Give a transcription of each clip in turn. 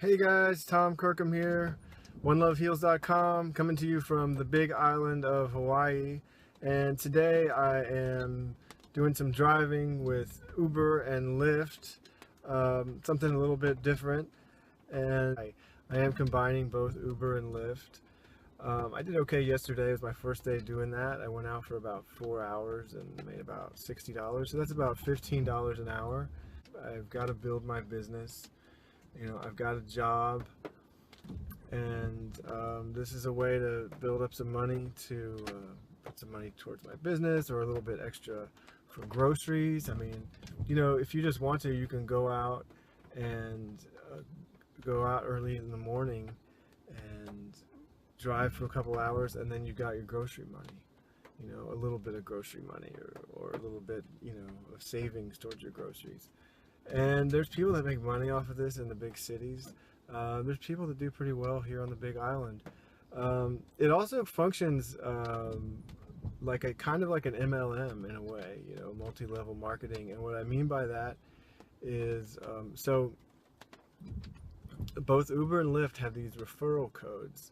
Hey guys, Tom Kirkham here, OneLoveHeals.com, coming to you from the big island of Hawaii. And today I am doing some driving with Uber and Lyft, something a little bit different. And I am combining both Uber and Lyft. I did okay yesterday. It was my first day doing that. I went out for about 4 hours and made about $60. So that's about $15 an hour. I've got to build my business. I've got a job, and this is a way to build up some money to put some money towards my business or a little bit extra for groceries. I mean, if you just want to, you can go out and go out early in the morning and drive for a couple hours, and then you got your grocery money. A little bit of grocery money, or a little bit, of savings towards your groceries. And there's people that make money off of this in the big cities. There's people that do pretty well here on the Big Island. It also functions like a kind of like an MLM in a way, multi-level marketing. And what I mean by that is, so both Uber and Lyft have these referral codes,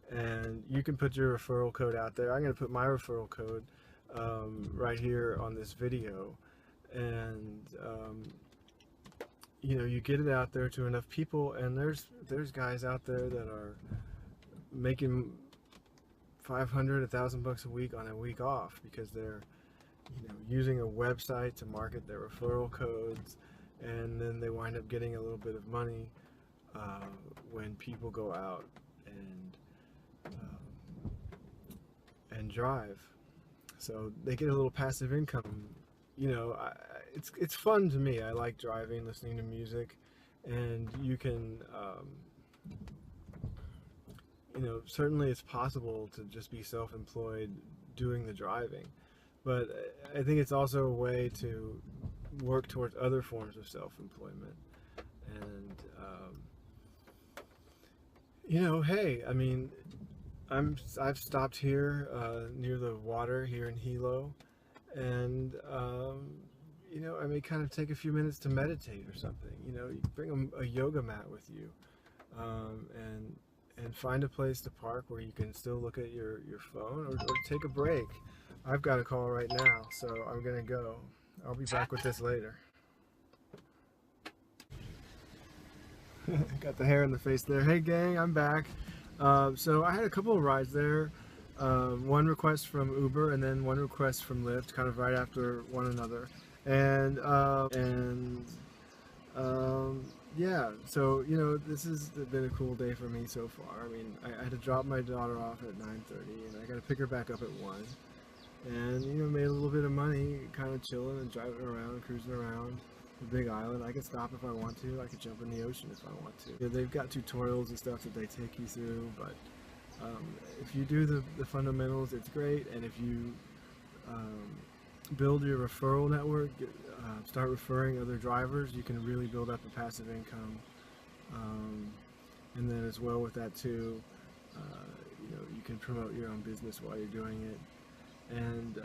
and you can put your referral code out there. I'm going to put my referral code right here on this video, and you get it out there to enough people, and there's guys out there that are making 500, $1,000 a week on a week off because they're using a website to market their referral codes, and then they wind up getting a little bit of money when people go out and drive. So they get a little passive income. It's fun to me. I like driving, listening to music, and you can, certainly it's possible to just be self-employed doing the driving, but I think it's also a way to work towards other forms of self-employment. And hey, I mean, I've stopped here near the water here in Hilo, and I may kind of take a few minutes to meditate or something. You bring a yoga mat with you, and find a place to park where you can still look at your phone, or take a break. I've got a call right now, so I'm gonna go. I'll be back with this later. Got the hair in the face there. Hey gang, I'm back. So I had a couple of rides there. One request from Uber and then one request from Lyft, kind of right after one another. Yeah, so this has been a cool day for me so far. I mean, I had to drop my daughter off at 9:30, and I got to pick her back up at 1. And made a little bit of money, kind of chilling and driving around, cruising around the Big Island. I could stop if I want to. I could jump in the ocean if I want to. They've got tutorials and stuff that they take you through, but if you do the fundamentals, it's great. And if you build your referral network, start referring other drivers, you can really build up a passive income. And then as well with that too, you can promote your own business while you're doing it. And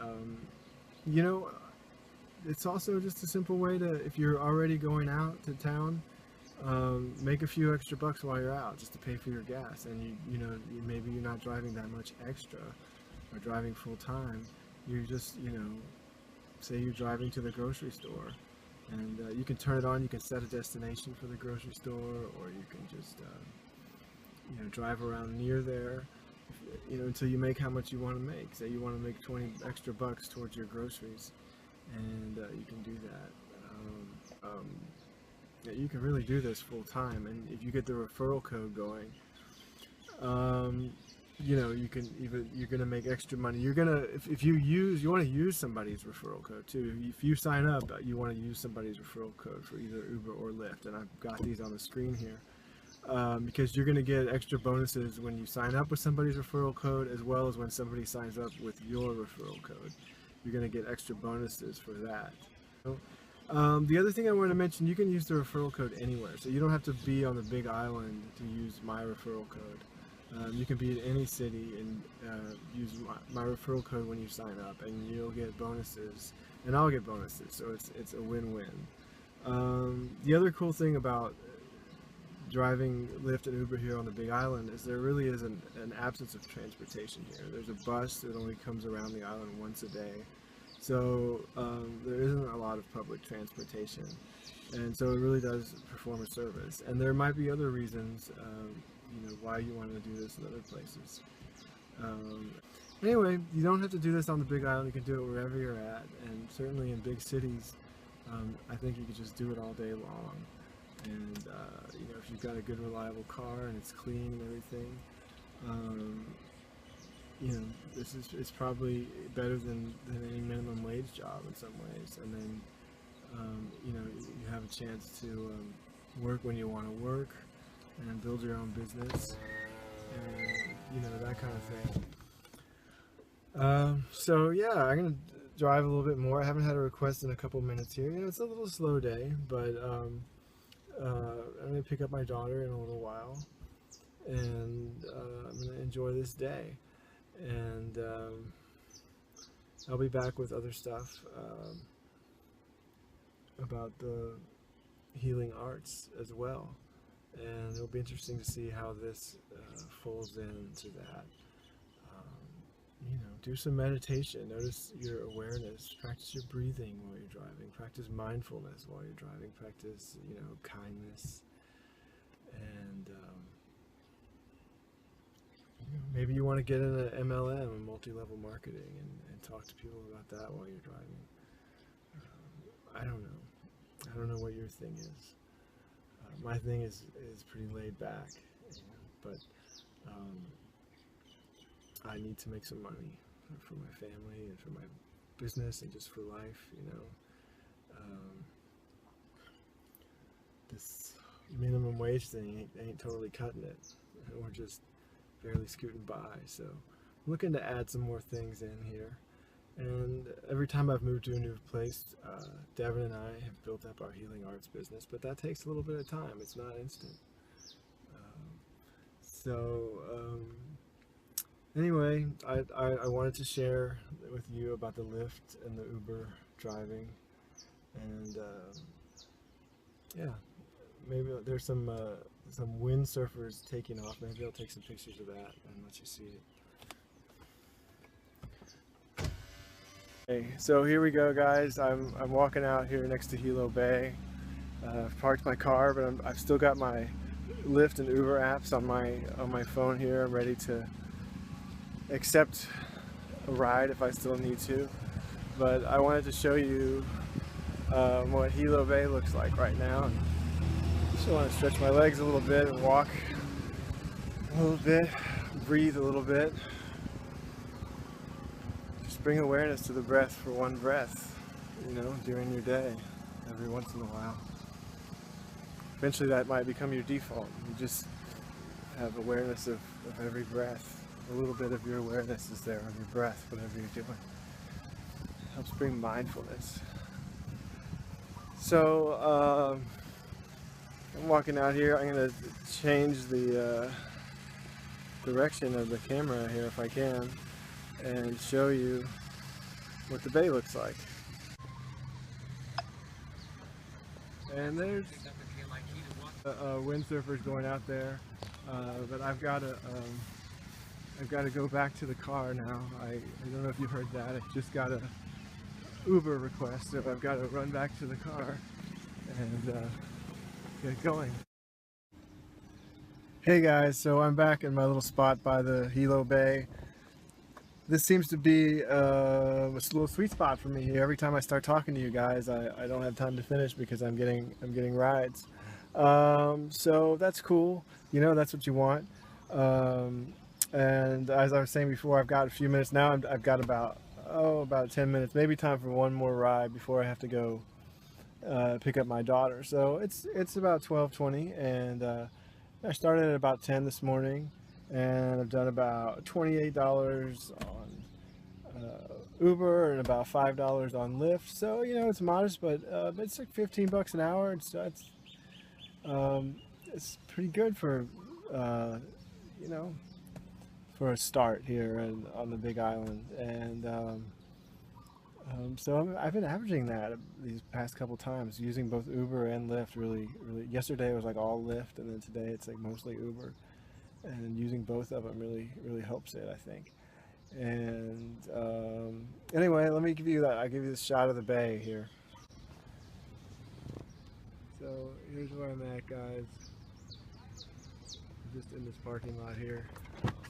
it's also just a simple way to, if you're already going out to town, make a few extra bucks while you're out, just to pay for your gas. And maybe you're not driving that much extra or driving full time. You're just say you're driving to the grocery store, and you can turn it on. You can set a destination for the grocery store, or you can just drive around near there, until you make how much you want to make. Say you want to make 20 extra bucks towards your groceries, and you can do that. You can really do this full time, and if you get the referral code going, you can even, you're gonna make extra money. You're gonna, if you want to use somebody's referral code too. If you sign up, you want to use somebody's referral code for either Uber or Lyft, and I've got these on the screen here. Because you're going to get extra bonuses when you sign up with somebody's referral code, as well as when somebody signs up with your referral code. You're going to get extra bonuses for that. The other thing I wanted to mention, you can use the referral code anywhere, so you don't have to be on the Big Island to use my referral code. You can be in any city and use my referral code when you sign up, and you'll get bonuses, and I'll get bonuses, so it's a win-win. The other cool thing about driving Lyft and Uber here on the Big Island is there really is an absence of transportation here. There's a bus that only comes around the island once a day, so there isn't a lot of public transportation, and so it really does perform a service. And there might be other reasons, why you want to do this in other places. Anyway, you don't have to do this on the Big Island. You can do it wherever you're at, and certainly in big cities, I think you could just do it all day long. And if you've got a good, reliable car and it's clean and everything, this is it's probably better than any minimum wage job in some ways. And then you have a chance to work when you want to work and build your own business, and that kind of thing. So yeah, I'm gonna drive a little bit more. I haven't had a request in a couple minutes here. It's a little slow day, but I'm gonna pick up my daughter in a little while, and I'm gonna enjoy this day, and I'll be back with other stuff about the healing arts as well, and it'll be interesting to see how this folds into that. Do some meditation, notice your awareness, practice your breathing while you're driving, practice mindfulness while you're driving, practice, kindness, and maybe you want to get in an MLM, a multi-level marketing, and talk to people about that while you're driving. I don't know what your thing is. My thing is pretty laid back, but I need to make some money for my family and for my business and just for life, this minimum wage thing ain't totally cutting it. We're just barely scooting by, so I'm looking to add some more things in here. And every time I've moved to a new place, Devin and I have built up our healing arts business, but that takes a little bit of time. It's not instant. Anyway, I wanted to share with you about the Lyft and the Uber driving, and yeah, maybe there's some windsurfers taking off. Maybe I'll take some pictures of that and let you see it. Okay, so here we go, guys. I'm walking out here next to Hilo Bay. I've parked my car, but I've still got my Lyft and Uber apps on my phone here. I'm ready to accept a ride if I still need to, but I wanted to show you what Hilo Bay looks like right now. And just want to stretch my legs a little bit and walk a little bit, breathe a little bit. Just bring awareness to the breath for one breath, during your day, every once in a while. Eventually that might become your default. You just have awareness of every breath. A little bit of your awareness is there on your breath, whatever you're doing. It helps bring mindfulness. So I'm walking out here. I'm going to change the direction of the camera here if I can, and show you what the bay looks like. And there's windsurfers going out there, but I've got to go back to the car now. I don't know if you heard that. I just got a Uber request, so I've got to run back to the car and get going. Hey guys, so I'm back in my little spot by the Hilo Bay. This seems to be a little sweet spot for me here. Every time I start talking to you guys, I don't have time to finish because I'm getting rides. So that's cool. That's what you want. And as I was saying before, I've got a few minutes now. I've got about 10 minutes, maybe time for one more ride before I have to go pick up my daughter. So it's about 12:20, and I started at about 10 this morning, and I've done about $28 on Uber and about $5 on Lyft. So it's modest, but it's like $15 an hour. It's pretty good for for a start here on the Big Island. And So I've been averaging that these past couple times, using both Uber and Lyft. Really, yesterday it was like all Lyft, and then today it's like mostly Uber. And using both of them really helps it, I think. And anyway, let me give you that. I'll give you this shot of the bay here. So here's where I'm at, guys. I'm just in this parking lot here.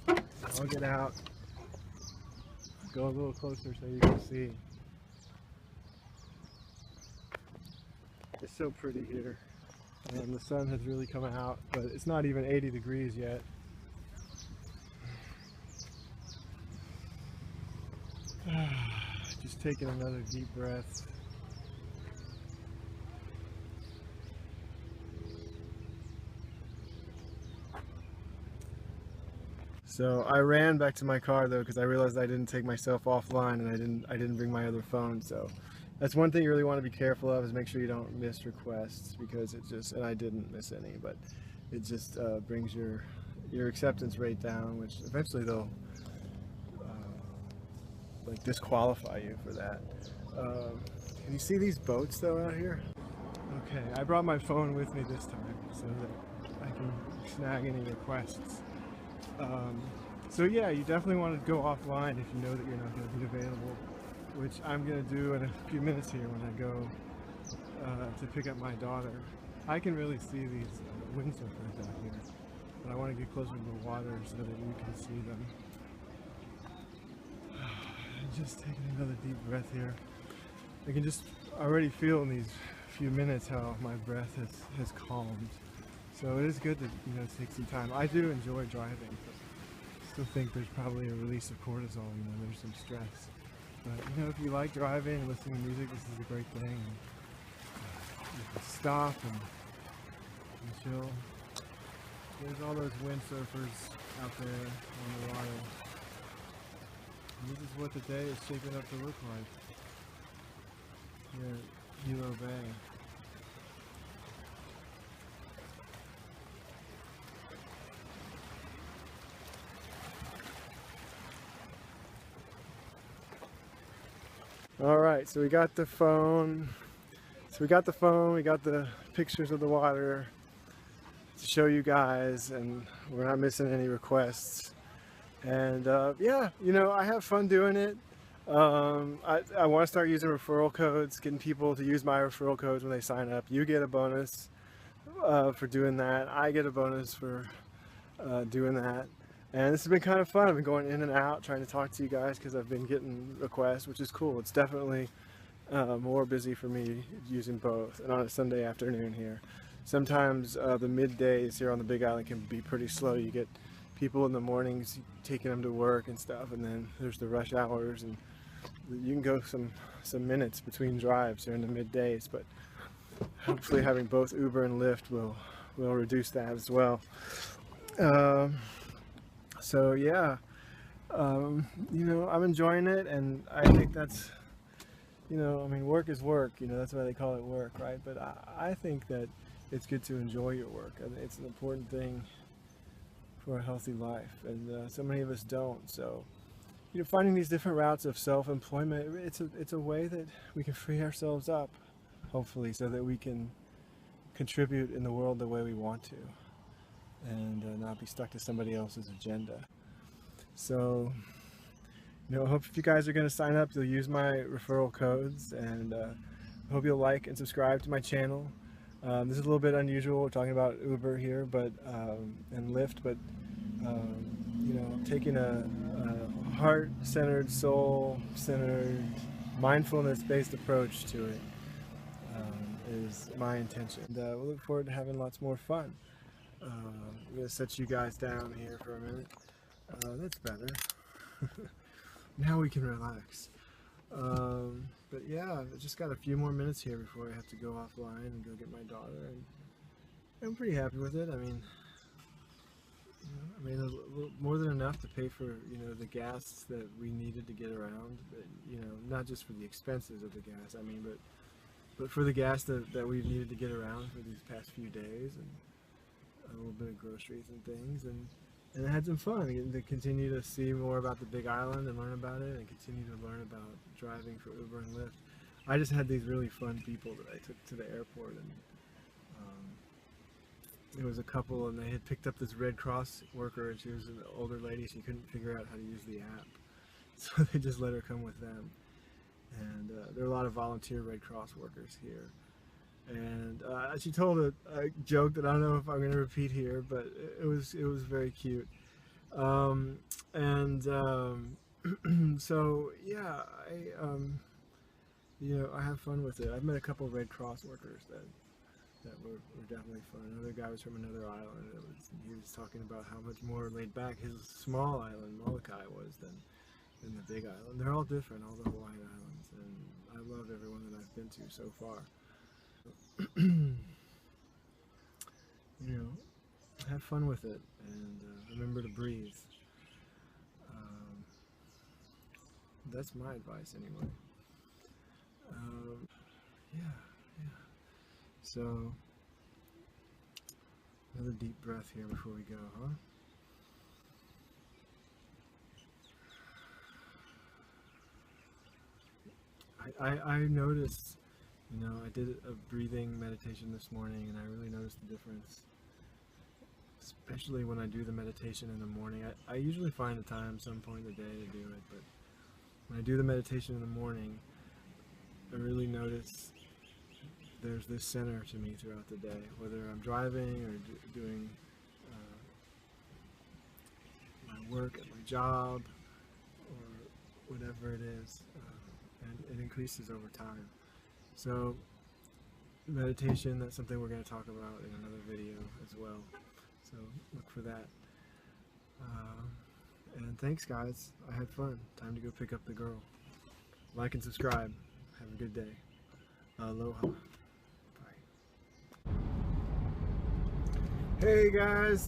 I'll get out, go a little closer so you can see. It's so pretty here. And the sun has really come out, but it's not even 80 degrees yet. Just taking another deep breath. So I ran back to my car though, because I realized I didn't take myself offline, and I didn't bring my other phone. So that's one thing you really want to be careful of, is make sure you don't miss requests, because it just, and I didn't miss any, but it just brings your acceptance rate down, which eventually they'll like disqualify you for that. Can you see these boats though out here? Okay, I brought my phone with me this time so that I can snag any requests. So yeah, you definitely want to go offline if you know that you're not going to be available, which I'm going to do in a few minutes here when I go to pick up my daughter. I can really see these windsurfers out here, but I want to get closer to the water so that you can see them. Just taking another deep breath here. I can just already feel in these few minutes how my breath has calmed. So it is good to, you know, take some time. I do enjoy driving, but I still think there's probably a release of cortisol, you know, there's some stress. But you know, if you like driving and listening to music, this is a great thing. And, you can stop and chill. There's all those windsurfers out there on the water. And this is what the day is shaping up to look like here at Hilo Bay. All right, so we got the phone. We got the pictures of the water to show you guys, and we're not missing any requests. And yeah, you know, I have fun doing it. I want to start using referral codes, getting people to use my referral codes when they sign up. You get a bonus for doing that. I get a bonus for doing that. And this has been kind of fun. I've been going in and out trying to talk to you guys because I've been getting requests, which is cool. It's definitely more busy for me using both, and on a Sunday afternoon here. Sometimes the middays here on the Big Island can be pretty slow. You get people in the mornings taking them to work and stuff, and then there's the rush hours, and you can go some minutes between drives during the middays, but hopefully having both Uber and Lyft will reduce that as well. So yeah, you know, I'm enjoying it, and I think that's, you know, I mean, work is work, you know, that's why they call it work, right? But I think that it's good to enjoy your work. I mean, it's an important thing for a healthy life, and so many of us don't. So, you know, finding these different routes of self-employment, it's a way that we can free ourselves up, hopefully, so that we can contribute in the world the way we want to, and not be stuck to somebody else's agenda. So, you know, I hope if you guys are going to sign up, you'll use my referral codes, and I hope you'll like and subscribe to my channel. This is a little bit unusual. We're talking about Uber here, but and Lyft, but you know, taking a heart-centered, soul-centered, mindfulness-based approach to it is my intention. And we'll look forward to having lots more fun. I'm going to set you guys down here for a minute. That's better. Now we can relax. But yeah, I just got a few more minutes here before I have to go offline and go get my daughter, and I'm pretty happy with it. I mean, you know, a little more than enough to pay for, you know, the gas that we needed to get around. But, you know, not just for the expenses of the gas, I mean, but for the gas that we've needed to get around for these past few days, and a little bit of groceries and things. And and I had some fun getting to continue to see more about the Big Island and learn about it, and continue to learn about driving for Uber and Lyft. I just had these really fun people that I took to the airport, and there was a couple, and they had picked up this Red Cross worker, and she was an older lady. She couldn't figure out how to use the app, so they just let her come with them. And there are a lot of volunteer Red Cross workers here. And she told a joke that I don't know if I'm going to repeat here, but it was very cute. So yeah, I have fun with it. I've met a couple of Red Cross workers that were definitely fun. Another guy was from another island. He was talking about how much more laid back his small island, Molokai, was than the Big Island. They're all different, all the Hawaiian islands, and I love everyone that I've been to so far. Have fun with it, and remember to breathe. That's my advice anyway. Yeah. So, another deep breath here before we go, huh? I noticed, I did a breathing meditation this morning, and I really noticed the difference. Especially when I do the meditation in the morning. I usually find a time some point in the day to do it, but when I do the meditation in the morning, I really notice there's this center to me throughout the day, whether I'm driving or doing my work at my job or whatever it is, and it increases over time. So meditation, that's something we're going to talk about in another video as well, so look for that. And thanks guys, I had fun. Time to go pick up the girl. Like and subscribe. Have a good day. Aloha. Bye. Hey guys.